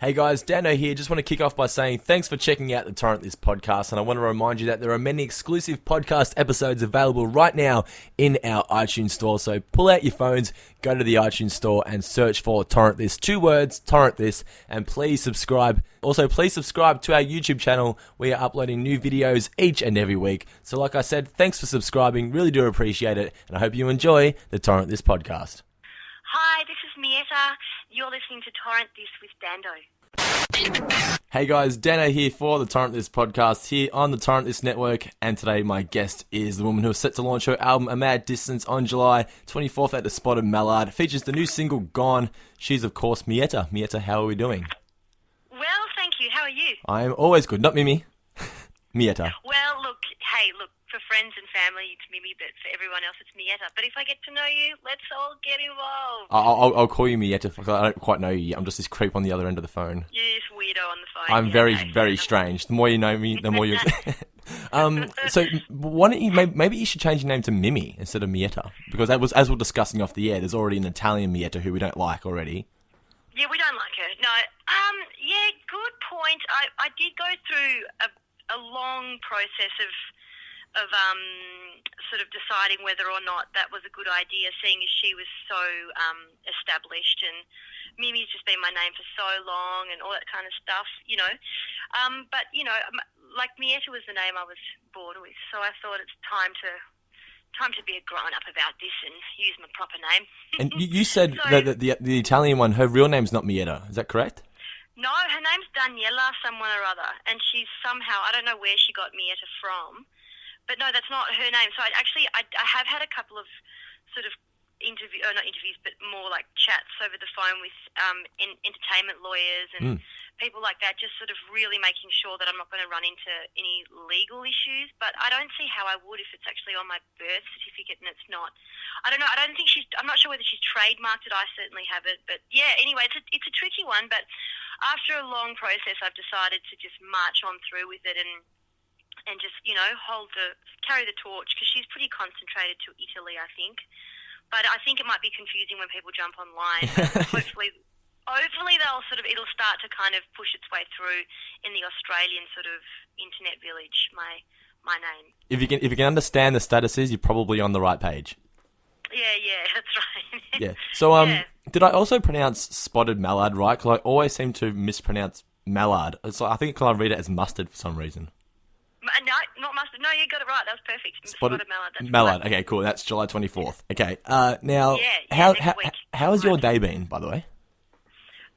Hey guys, Dano here. Just want to kick off by saying thanks for checking out the Torrent This podcast, and I want to remind you that there are many exclusive podcast episodes available right now in our iTunes store. So pull out your phones, go to the iTunes store and search for Torrent This. 2 words, Torrent This, and please subscribe. Also, please subscribe to our YouTube channel. We are uploading new videos each and every week. So like I said, thanks for subscribing. Really do appreciate it, and I hope you enjoy the Torrent This podcast. Hi, this is Mietta. You're listening to Torrent This with Dando. Hey guys, Dano here for the Torrent This podcast here on the Torrent This network, and today my guest is the woman who is set to launch her album A Mad Distance on July 24th at the Spotted Mallard. Features the new single Gone. She's of course Mietta. Mietta, how are we doing? Well, thank you. How are you? I am always good, not Mimi. Mietta. Well, look, for friends and family, it's Mimi, but for everyone else, it's Mietta. But if I get to know you, let's all get involved. I'll call you Mietta because I don't quite know you yet. I'm just this creep on the other end of the phone. You're this weirdo on the phone. I'm very strange. The more you know me, the more you... So why don't you maybe you should change your name to Mimi instead of Mietta, because that was, as we're discussing off the air, there's already an Italian Mietta who we don't like already. Yeah, we don't like her. No. Yeah, good point. I did go through a long process of sort of deciding whether or not that was a good idea, seeing as she was so established, and Mimi's just been my name for so long and all that kind of stuff, you know. But, you know, like Mietta was the name I was born with, so I thought it's time to be a grown-up about this and use my proper name. And you said that the Italian one, her real name's not Mietta, is that correct? No, her name's Daniela someone or other, and she's somehow, I don't know where she got Mietta from, but no, that's not her name. So I have had a couple of sort of not interviews, but more like chats over the phone with entertainment lawyers and people like that, just sort of really making sure that I'm not going to run into any legal issues. But I don't see how I would if it's actually on my birth certificate and it's not. I don't know. I'm not sure whether she's trademarked it. I certainly have it. But yeah, anyway, it's a tricky one. But after a long process, I've decided to just march on through with it and just, you know, carry the torch, because she's pretty concentrated to Italy, I think. But I think it might be confusing when people jump online. Hopefully it'll start to kind of push its way through in the Australian sort of internet village, my name. If you can understand the statuses, you're probably on the right page. Yeah, that's right. Yeah. So did I also pronounce Spotted Mallard right? Because I always seem to mispronounce mallard. It's like, I think I read it as mustard for some reason. No, not mustard. No, you got it right. That was perfect. Spotted Mallard. That's Mallard. right. Okay, cool. That's July 24th. Okay. Now, next week. How has your day been, by the way?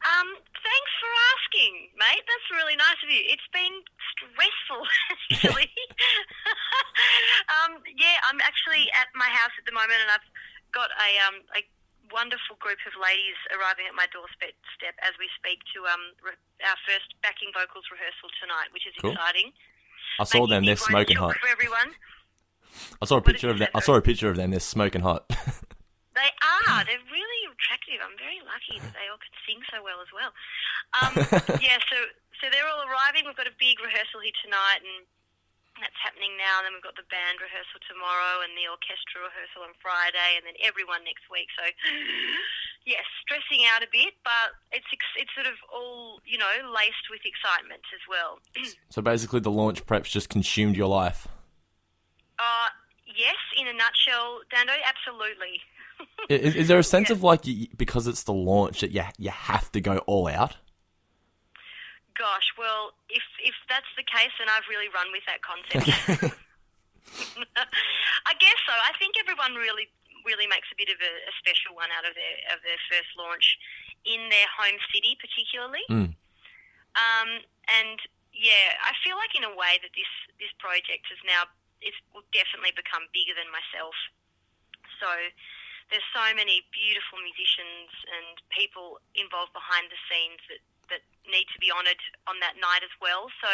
Thanks for asking, mate. That's really nice of you. It's been stressful, actually. I'm actually at my house at the moment, and I've got a wonderful group of ladies arriving at my doorstep as we speak to our first backing vocals rehearsal tonight, which is cool. Exciting. I saw them. They're smoking hot. For everyone. I saw a picture of them. They're smoking hot. They are. They're really attractive. I'm very lucky that they all can sing so well as well. So they're all arriving. We've got a big rehearsal here tonight, and that's happening now. And then we've got the band rehearsal tomorrow and the orchestra rehearsal on Friday, and then everyone next week. So, yes, stressing out a bit, but it's sort of all, you know, laced with excitement as well. So basically the launch prep's just consumed your life? Yes, in a nutshell, Dando, absolutely. Is there a sense of like, because it's the launch, that you have to go all out? Gosh, well, if that's the case, then I've really run with that concept. I guess so. I think everyone really makes a bit of a special one out of their first launch in their home city, particularly. And yeah, I feel like in a way that this project will definitely become bigger than myself. So there's so many beautiful musicians and people involved behind the scenes that need to be honoured on that night as well. So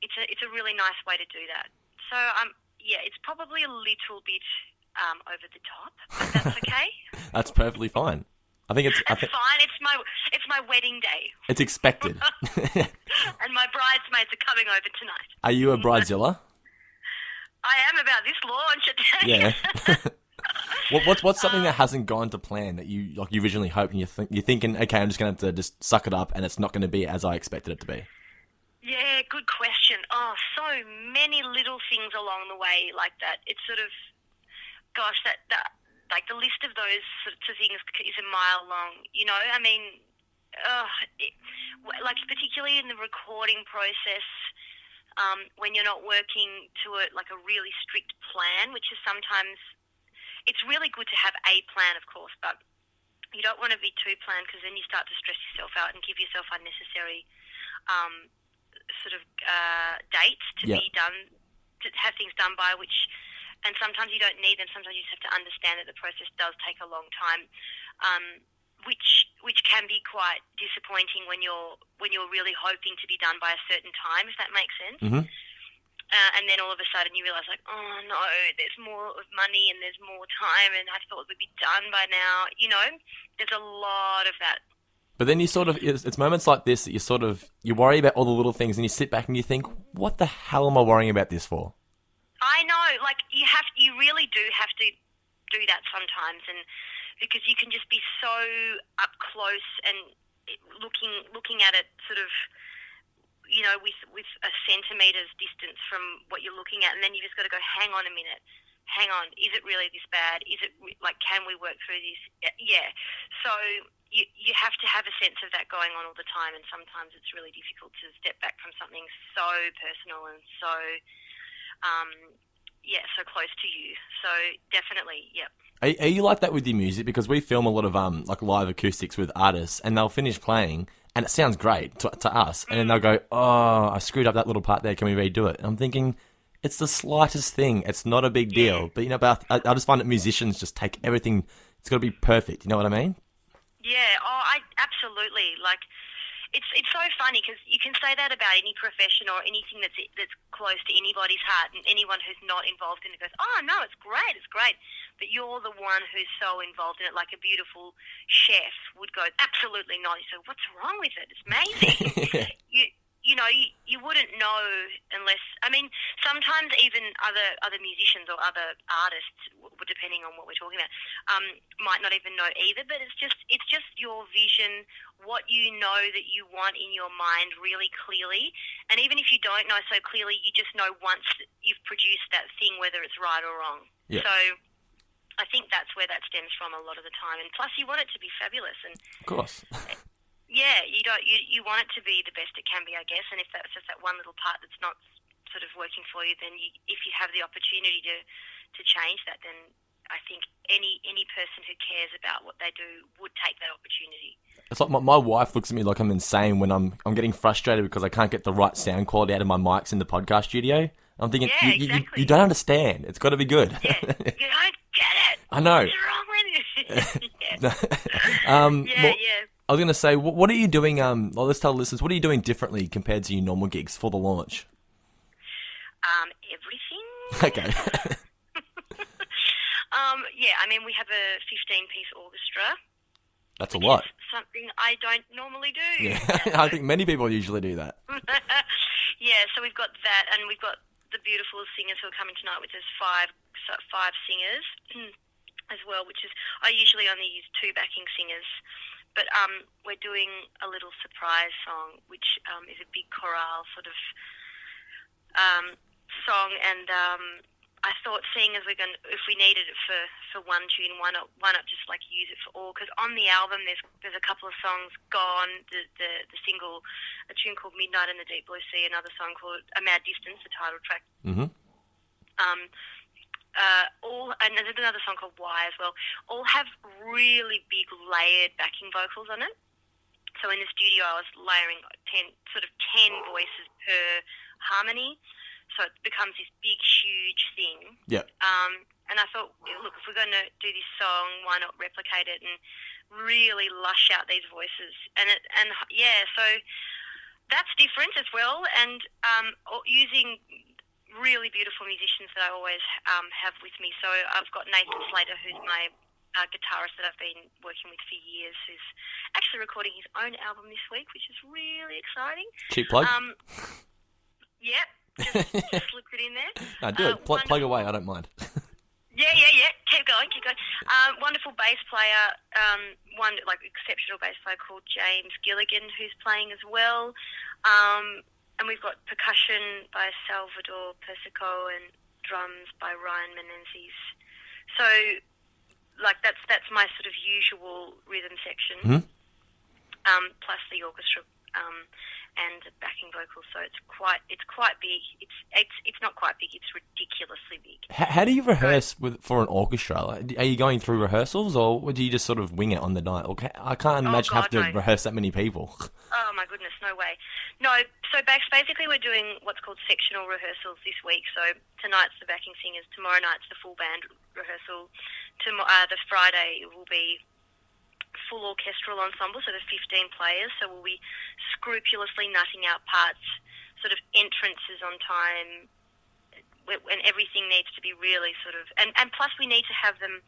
it's a really nice way to do that. So it's probably a little bit over the top, but that's okay. That's perfectly fine. I think it's fine. It's my wedding day. It's expected. And my bridesmaids are coming over tonight. Are you a bridezilla? I am about this launch. Yeah. What's something that hasn't gone to plan that you originally hoped, and you're thinking, okay, I'm just going to have to just suck it up, and it's not going to be as I expected it to be? Yeah, good question. Oh, so many little things along the way like that. It's sort of, gosh, that like the list of those sorts of things is a mile long. You know, I mean, like particularly in the recording process, when you're not working to a really strict plan, which is sometimes, it's really good to have a plan, of course, but you don't want to be too planned, because then you start to stress yourself out and give yourself unnecessary dates to be done, to have things done by, and sometimes you don't need them. Sometimes you just have to understand that the process does take a long time, which can be quite disappointing when you're really hoping to be done by a certain time, if that makes sense. Mm-hmm. And then all of a sudden you realise, like, oh no, there's more money and there's more time, and I thought it would be done by now. You know, there's a lot of that. But then it's moments like this that you worry about all the little things, and you sit back and you think, what the hell am I worrying about this for? I know, like you really do have to do that sometimes, and because you can just be so up close and looking at it sort of, you know, with a centimetre's distance from what you're looking at, and then you just got to go, hang on a minute, hang on, is it really this bad? Is it like, can we work through this? Yeah. So you have to have a sense of that going on all the time, and sometimes it's really difficult to step back from something so personal and so so close to you. So definitely, yep. Are you like that with your music? Because we film a lot of like live acoustics with artists, and they'll finish playing and it sounds great to us, and then they'll go, oh, I screwed up that little part there, can we redo it? And I'm thinking, it's the slightest thing, it's not a big deal. But you know, I just find that musicians just take everything, it's got to be perfect, you know what I mean? Yeah, I absolutely, like, it's so funny, because you can say that about any profession or anything that's close to anybody's heart, and anyone who's not involved in it goes, oh no, it's great, but you're the one who's so involved in it, like a beautiful chef would go, absolutely not. So what's wrong with it? It's amazing. You know, you wouldn't know unless, I mean, sometimes even other musicians or other artists, depending on what we're talking about, might not even know either, but it's just your vision, what you know that you want in your mind really clearly. And even if you don't know so clearly, you just know once you've produced that thing, whether it's right or wrong. Yeah. So I think that's where that stems from a lot of the time. And plus, you want it to be fabulous. And of course. Yeah, you want it to be the best it can be, I guess. And if that's just that one little part that's not sort of working for you, then if you have the opportunity to change that, then I think any person who cares about what they do would take that opportunity. It's like my wife looks at me like I'm insane when I'm getting frustrated because I can't get the right sound quality out of my mics in the podcast studio. I'm thinking, exactly. You don't understand. It's got to be good. Yeah, you don't get it. I know. What's wrong with you? I was going to say, what are you doing? Let's tell the listeners, what are you doing differently compared to your normal gigs for the launch? Everything. Okay. I mean, we have a 15-piece orchestra. That's a lot. Something I don't normally do. Yeah, I think many people usually do that. Yeah, so we've got that, and we've got the beautiful singers who are coming tonight, which is five singers as well, which is, I usually only use 2 backing singers. But we're doing a little surprise song, which is a big chorale sort of song, and I thought, seeing as if we needed it for one tune, why not just like use it for all? Because on the album there's a couple of songs gone. The single, a tune called Midnight in the Deep Blue Sea, another song called A Mad Distance, the title track. Mm-hmm. And there's another song called Why as well. All have really big layered backing vocals on it. So in the studio I was layering 10 voices per harmony. So it becomes this big, huge thing. Yeah. And I thought, look, if we're going to do this song, why not replicate it and really lush out these voices? So that's different as well. And using really beautiful musicians that I always have with me. So I've got Nathan Slater, who's my guitarist that I've been working with for years, who's actually recording his own album this week, which is really exciting. Cheap plug. Yep. Just slipped it in there. No, do it. Plug away. I don't mind. Yeah. Keep going. Wonderful bass player, one like exceptional bass player called James Gilligan, who's playing as well. And we've got percussion by Salvador Persico and drums by Ryan Menezes. So, like that's my sort of usual rhythm section. Mm-hmm. Plus the orchestra. And backing vocals, so it's quite big. It's not quite big. It's ridiculously big. How do you rehearse for an orchestra? Like, are you going through rehearsals, or do you just sort of wing it on the night? I can't imagine having to rehearse that many people. Oh my goodness, no way. No, so basically we're doing what's called sectional rehearsals this week. So tonight's the backing singers, tomorrow night's the full band rehearsal. The Friday will be full orchestral ensemble, so there's 15 players, so we'll be scrupulously nutting out parts, sort of entrances on time, and everything needs to be really sort of, and plus we need to have them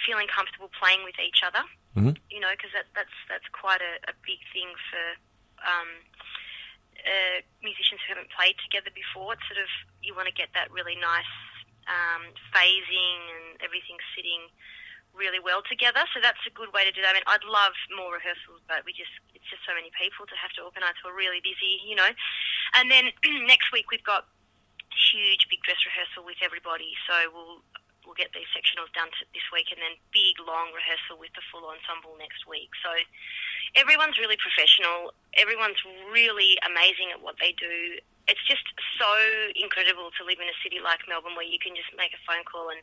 feeling comfortable playing with each other, you know, because that's quite a big thing for musicians who haven't played together before. It's sort of, you want to get that really nice phasing and everything sitting really well together, so that's a good way to do that. I mean, I'd love more rehearsals, but it's just so many people to have to organise. We're really busy, you know. And then next week we've got huge big dress rehearsal with everybody, so we'll get these sectionals done this week, and then big long rehearsal with the full ensemble next week. So everyone's really professional, everyone's really amazing at what they do. It's just so incredible to live in a city like Melbourne, where you can just make a phone call and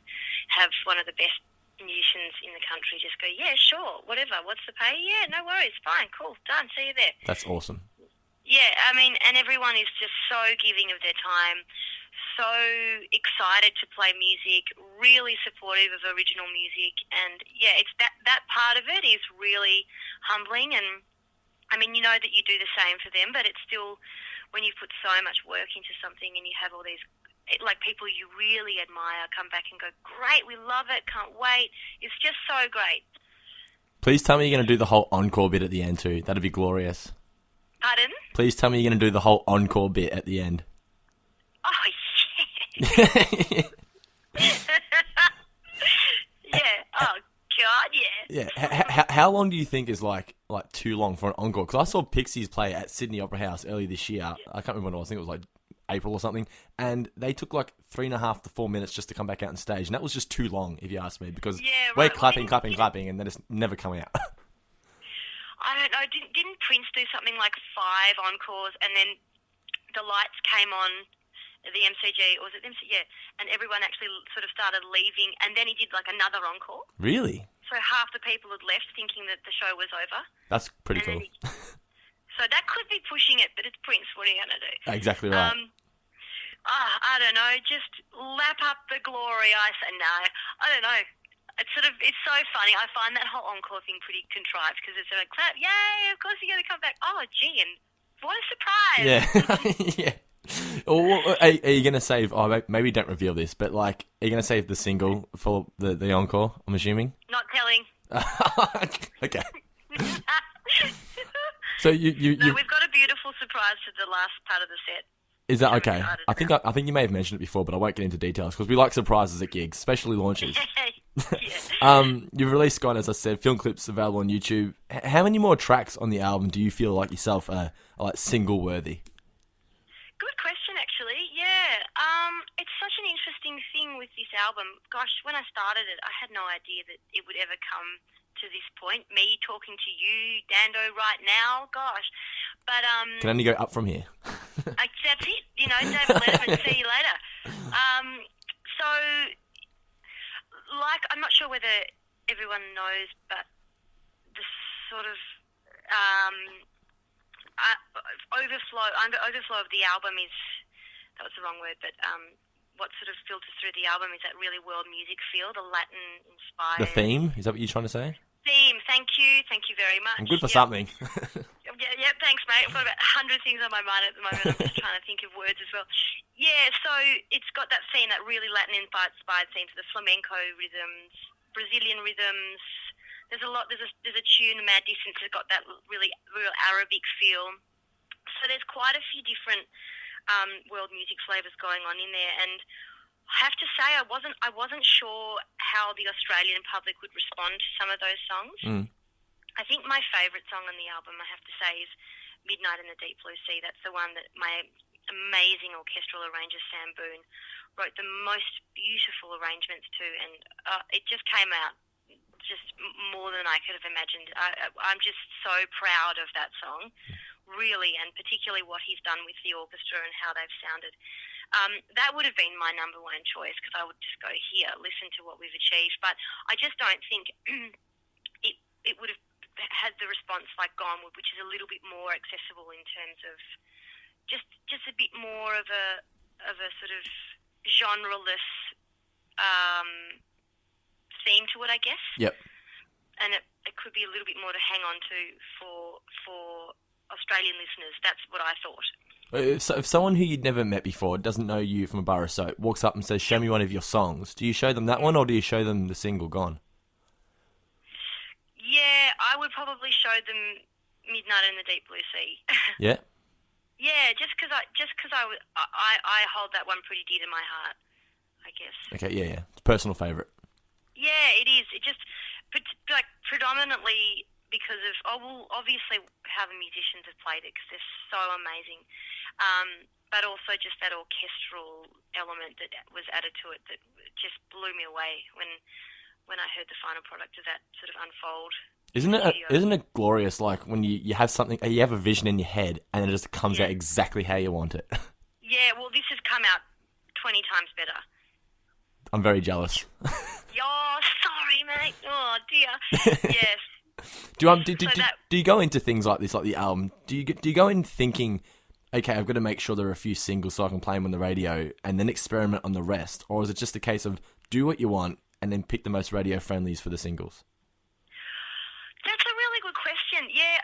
have one of the best musicians in the country just go, yeah, sure, whatever, what's the pay? Yeah, no worries, fine, cool, done, see you there. That's awesome. Yeah, I mean, and everyone is just so giving of their time, so excited to play music, really supportive of original music, and yeah, it's that part of it is really humbling. And I mean, you know that you do the same for them, but it's still, when you put so much work into something and you have all these like people you really admire come back and go, great, we love it, can't wait. It's just so great. Please tell me you're going to do the whole encore bit at the end too. That'd be glorious. Pardon? Please tell me you're going to do the whole encore bit at the end. Oh, yeah. Yeah. Oh, God, yeah. Yeah. How long do you think is like too long for an encore? Because I saw Pixies play at Sydney Opera House earlier this year. Yeah. I can't remember when it was. I think it was like April or something, and they took like 3.5 to 4 minutes just to come back out on stage, and that was just too long, if you ask me, because we're clapping, and then it's never coming out. I don't know. Didn't Prince do something like 5 encores, and then the lights came on at the MCG, or was it the MCG? Yeah, and everyone actually sort of started leaving, and then he did like another encore. Really? So half the people had left thinking that the show was over. That's pretty cool. So that could be pushing it, but it's Prince. What are you going to do? Exactly right. I don't know. Just lap up the glory. I say no. I don't know. It's so funny. I find that whole encore thing pretty contrived, because it's like, clap, yay, of course you're going to come back. Oh, gee, and what a surprise. Yeah. Yeah. Or are you going to save, maybe don't reveal this, but like, are you going to save the single for the encore, I'm assuming? Not telling. Okay. So we've got a beautiful surprise for the last part of the set. Is that okay? I think you may have mentioned it before, but I won't get into details because we like surprises at gigs, especially launches. Yeah. You've released, Scott, as I said, film clips available on YouTube. How many more tracks on the album do you feel like yourself are like single worthy? Good question, actually. Yeah. It's such an interesting thing with this album. Gosh, when I started it, I had no idea that it would ever come to this point. Me talking to you, Dando, right now. Gosh. But can only go up from here. That's it. You know, David Letterman, see you later. So, like, I'm not sure whether everyone knows, but the sort of overflow of the album is, that was the wrong word, but what sort of filters through the album is that really world music feel, the Latin inspired. The theme? Is that what you're trying to say? Theme, thank you very much. I'm good for something. Yeah, thanks, mate. I've got about 100 things on my mind at the moment. I'm just trying to think of words as well. Yeah, so it's got that theme, that really Latin-inspired theme, to the flamenco rhythms, Brazilian rhythms. There's a tune, Mad Distance, has got that really real Arabic feel. So there's quite a few different world music flavours going on in there, and I have to say I wasn't sure how the Australian public would respond to some of those songs. I think my favourite song on the album, I have to say, is Midnight in the Deep Blue Sea. That's the one that my amazing orchestral arranger, Sam Boone, wrote the most beautiful arrangements to, and it just came out just more than I could have imagined. I'm just so proud of that song, really, and particularly what he's done with the orchestra and how they've sounded. That would have been my number one choice, because I would just go, here, listen to what we've achieved. But I just don't think it would have had the response like Gone Would, which is a little bit more accessible in terms of just a bit more of a sort of genreless theme to it, I guess. Yep. And it could be a little bit more to hang on to for Australian listeners. That's what I thought. If someone who you'd never met before, doesn't know you from a bar of soap, walks up and says, show me one of your songs, do you show them that one, or do you show them the single Gone? Yeah, I would probably show them Midnight in the Deep Blue Sea. Yeah? Yeah, just because I hold that one pretty dear to my heart, I guess. Okay, yeah. It's a personal favourite. Yeah, it is. It just, like, predominantly because of, obviously how the musicians have played it, because they're so amazing, but also just that orchestral element that was added to it that just blew me away when I heard the final product of that sort of unfold. Isn't it glorious, like, when you have something, you have a vision in your head, and it just comes out exactly how you want it? Yeah, well, this has come out 20 times better. I'm very jealous. Oh, sorry, mate. Oh, dear. Yes. Do you go into things like this, like the album? Do you go in thinking, okay, I've got to make sure there are a few singles so I can play them on the radio, and then experiment on the rest, or is it just a case of do what you want and then pick the most radio friendlies for the singles? That's a really good question. Yeah,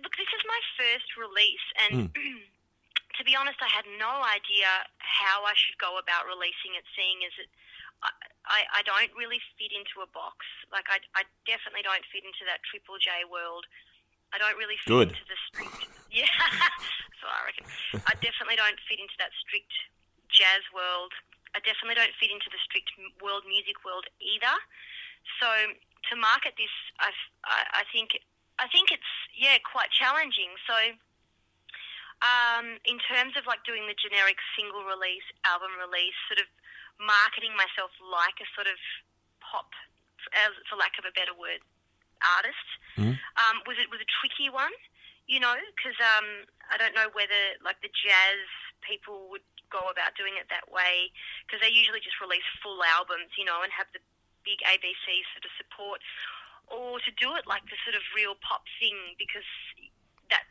look, this is my first release, and to be honest, I had no idea how I should go about releasing it, seeing as it. I don't really fit into a box. Like, I definitely don't fit into that Triple J world. I don't really fit into the strict... Yeah, that's what I reckon. I definitely don't fit into that strict jazz world. I definitely don't fit into the strict world music world either. So to market this, I think it's, quite challenging. So in terms of, like, doing the generic single release, album release, sort of marketing myself like a sort of pop, for lack of a better word, artist, was a tricky one, because I don't know whether, like, the jazz people would go about doing it that way, because they usually just release full albums, and have the big ABC sort of support, or to do it like the sort of real pop thing, because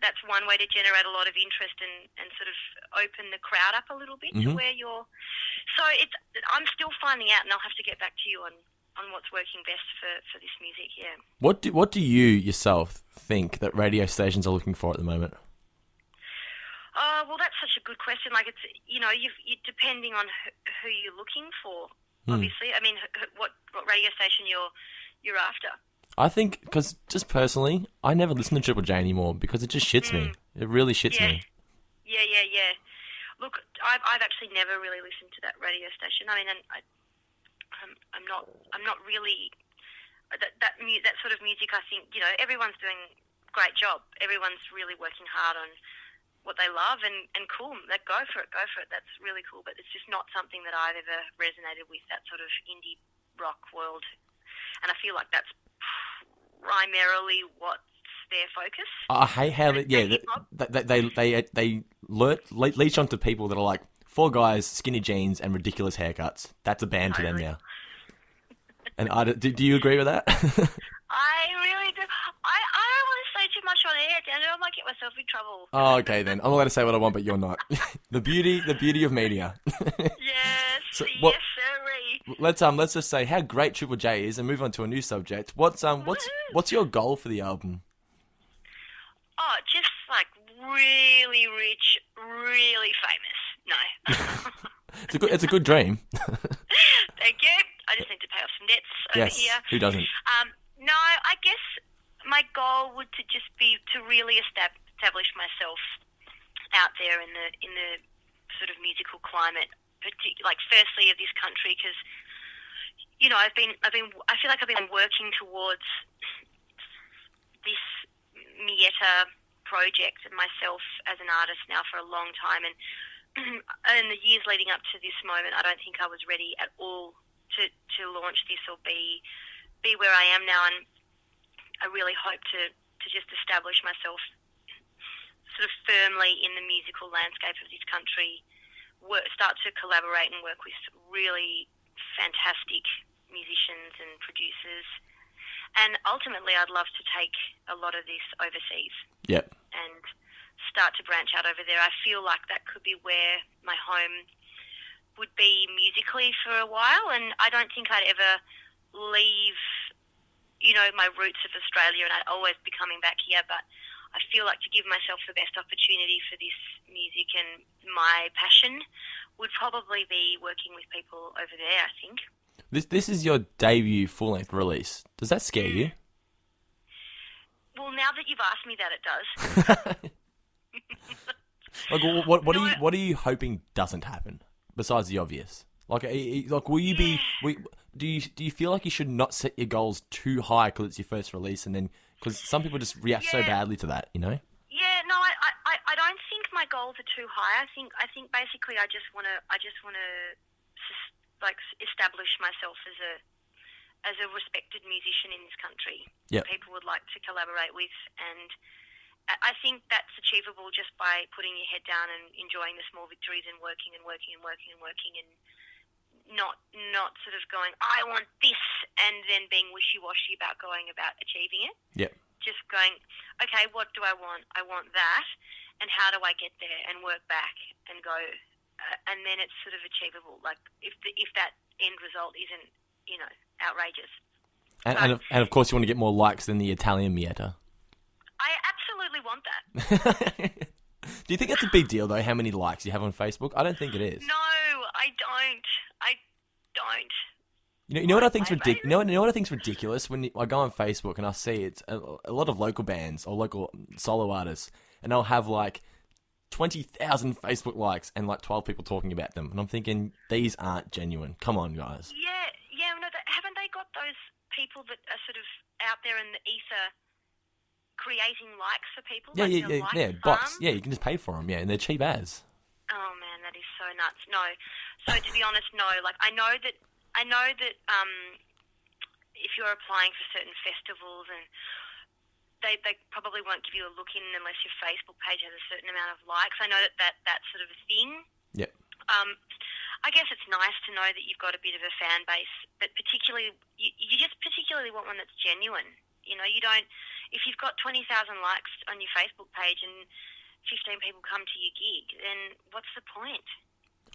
that's one way to generate a lot of interest and sort of open the crowd up a little bit to where you're. So I'm still finding out, and I'll have to get back to you on what's working best for this music. Yeah. What do you yourself think that radio stations are looking for at the moment? Well, that's such a good question. Like, it's you depending on who you're looking for. Obviously, I mean, what radio station you're after. I think, because just personally, I never listen to Triple J anymore because it just shits me. It really shits me. Yeah. Look, I've actually never really listened to that radio station. I mean, and I'm not really that sort of music. I think everyone's doing a great job. Everyone's really working hard on what they love, and cool. Like, go for it. That's really cool. But it's just not something that I've ever resonated with. That sort of indie rock world, and I feel like that's primarily what's their focus. I hate how they leech onto people that are like 4 guys, skinny jeans, and ridiculous haircuts. That's a band to them now. And do you agree with that? I really do. I don't want to say too much on air, Daniel. I might get myself in trouble. Oh, okay then. I'm allowed to say what I want, but you're not. the beauty of media. Yes, so, yes, sirree. Let's just say how great Triple J is, and move on to a new subject. What's your goal for the album? Oh, just like really rich, really famous. No. It's a good dream. Thank you. I just need to pay off some debts over here. Who doesn't? No, I guess my goal would to just be to really establish myself out there in the sort of musical climate firstly of this country, because I feel like I've been working towards this Mietta project and myself as an artist now for a long time, and in the years leading up to this moment, I don't think I was ready at all to launch this or be where I am now, and I really hope to just establish myself sort of firmly in the musical landscape of this country, start to collaborate and work with really fantastic musicians and producers. And ultimately, I'd love to take a lot of this overseas. Yep. And start to branch out over there. I feel like that could be where my home would be musically for a while, and I don't think I'd ever leave, my roots of Australia, and I'd always be coming back here, but I feel like to give myself the best opportunity for this music and my passion would probably be working with people over there, I think. This is your debut full-length release. Does that scare you? Well, now that you've asked me that, it does. Like, what are you hoping doesn't happen besides the obvious? Will you be? Do you feel like you should not set your goals too high because it's your first release, and then because some people just react so badly to that, Yeah, no, I don't think my goals are too high. I think basically I just want to establish myself as a respected musician in this country. Yep. People would like to collaborate with, and I think that's achievable just by putting your head down and enjoying the small victories and working and not sort of going, I want this, and then being wishy-washy about going about achieving it. Yep. Just going, okay, what do I want? I want that, and how do I get there, and work back and go, and then it's sort of achievable. Like if that end result isn't, outrageous. And of course you want to get more likes than the Italian Mietta. I absolutely want that. Do you think that's a big deal though? How many likes you have on Facebook? I don't think it is. No, I don't. You know what I think's ridiculous? You know what I think's ridiculous when I go on Facebook and I see it's a lot of local bands or local solo artists, and they'll have like 20,000 Facebook likes and like 12 people talking about them, and I'm thinking these aren't genuine. Come on, guys. Yeah. No, haven't they got those people that are sort of out there in the ether creating likes for people? Yeah. Bots. Yeah, you can just pay for them. Yeah, and they're cheap as. Oh man, that is so nuts. No, so to be honest, no. Like I know that if you're applying for certain festivals, and they probably won't give you a look in unless your Facebook page has a certain amount of likes. I know that's sort of a thing. Yep. I guess it's nice to know that you've got a bit of a fan base, but particularly you just particularly want one that's genuine. You don't. If you've got 20,000 likes on your Facebook page and 15 people come to your gig, then what's the point?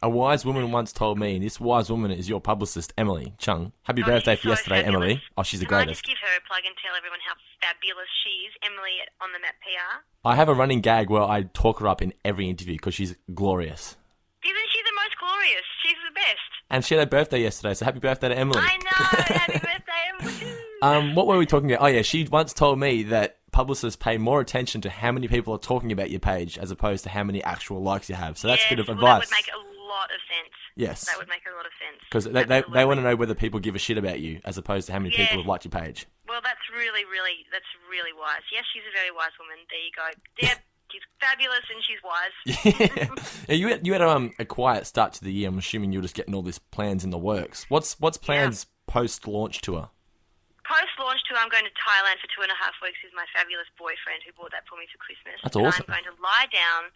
A wise woman once told me, and this wise woman is your publicist, Emily Chung. Happy birthday for yesterday, fabulous. Emily. Oh, she's the Can greatest. I just give her a plug and tell everyone how fabulous she is? Emily on the Map PR. I have a running gag where I talk her up in every interview because she's glorious. Isn't she the most glorious? She's the best. And she had her birthday yesterday, so happy birthday to Emily. I know. Happy birthday, Emily. What were we talking about? Oh, yeah, she once told me that publicists pay more attention to how many people are talking about your page as opposed to how many actual likes you have. So that's a bit of advice. That would make a lot of sense. Yes. That would make a lot of sense. Because they want to know whether people give a shit about you as opposed to how many people have liked your page. Well, that's really wise. Yes, she's a very wise woman. There you go. Yeah, she's fabulous and she's wise. Yeah, you had a quiet start to the year. I'm assuming you were just getting all these plans in the works. What's plans post-launch tour? Post-launch tour, I'm going to Thailand for 2.5 weeks with my fabulous boyfriend who bought that for me for Christmas. That's awesome. And I'm going to lie down,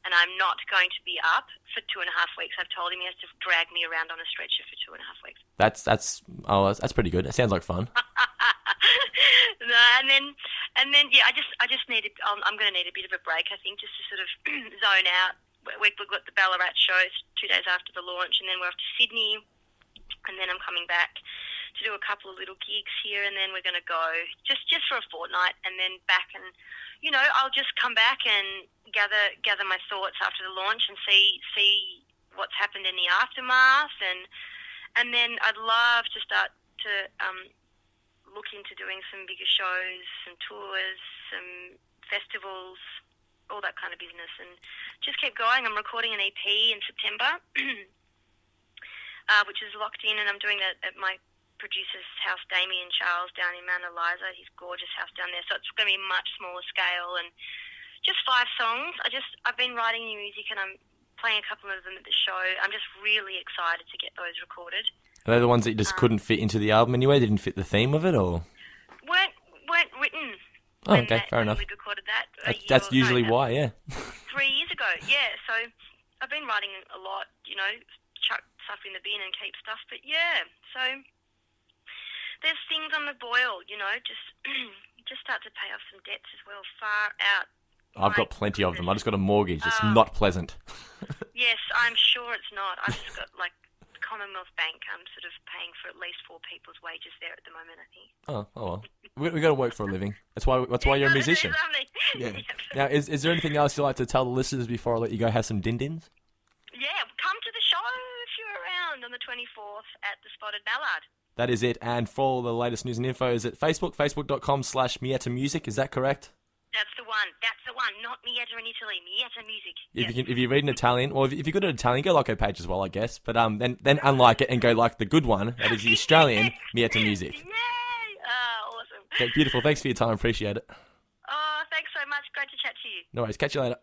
and I'm not going to be up for 2.5 weeks. I've told him he has to drag me around on a stretcher for 2.5 weeks. That's pretty good. That sounds like fun. No, and then yeah, I just need I'm going to need a bit of a break, I think, just to sort of zone out. We've got the Ballarat show 2 days after the launch, and then we're off to Sydney, and then I'm coming back to do a couple of little gigs here, and then we're going to go just for a fortnight, and then back, and I'll just come back and gather my thoughts after the launch and see what's happened in the aftermath, and then I'd love to start to look into doing some bigger shows, some tours, some festivals, all that kind of business, and just keep going. I'm recording an EP in September. which is locked in, and I'm doing that at my producer's house, Damien Charles, down in Mount Eliza. His gorgeous house down there. So it's going to be much smaller scale and just 5 songs. I've been writing new music, and I'm playing a couple of them at the show. I'm just really excited to get those recorded. Are they the ones that you just couldn't fit into the album anyway? Didn't fit the theme of it, or weren't written? Oh, okay, fair enough. When we recorded that, that's usually why, yeah. 3 years ago, yeah. So I've been writing a lot, chuck stuff in the bin and keep stuff. But yeah, so there's things on the boil, just start to pay off some debts as well. Far out. I've got plenty of them. I just got a mortgage. It's not pleasant. Yes, I'm sure it's not. I've just got Commonwealth Bank. I'm sort of paying for at least 4 people's wages there at the moment, I think. Oh well. We got to work for a living. That's why you're a musician. Yeah. Now, is there anything else you'd like to tell the listeners before I let you go have some din-dins? Yeah, come to the show if you're around on the 24th at the Spotted Mallard. That is it. And for all the latest news and info, is it facebook.com/Mietta Music. Is that correct? That's the one. Not Mietta in Italy. Mietta Music. If you read in Italian, or if you're good at Italian, go like her page as well, I guess. But then unlike it and go like the good one, that is the Australian Mietta Music. Yay! Awesome. Okay, beautiful. Thanks for your time. Appreciate it. Oh, thanks so much. Great to chat to you. No worries. Catch you later.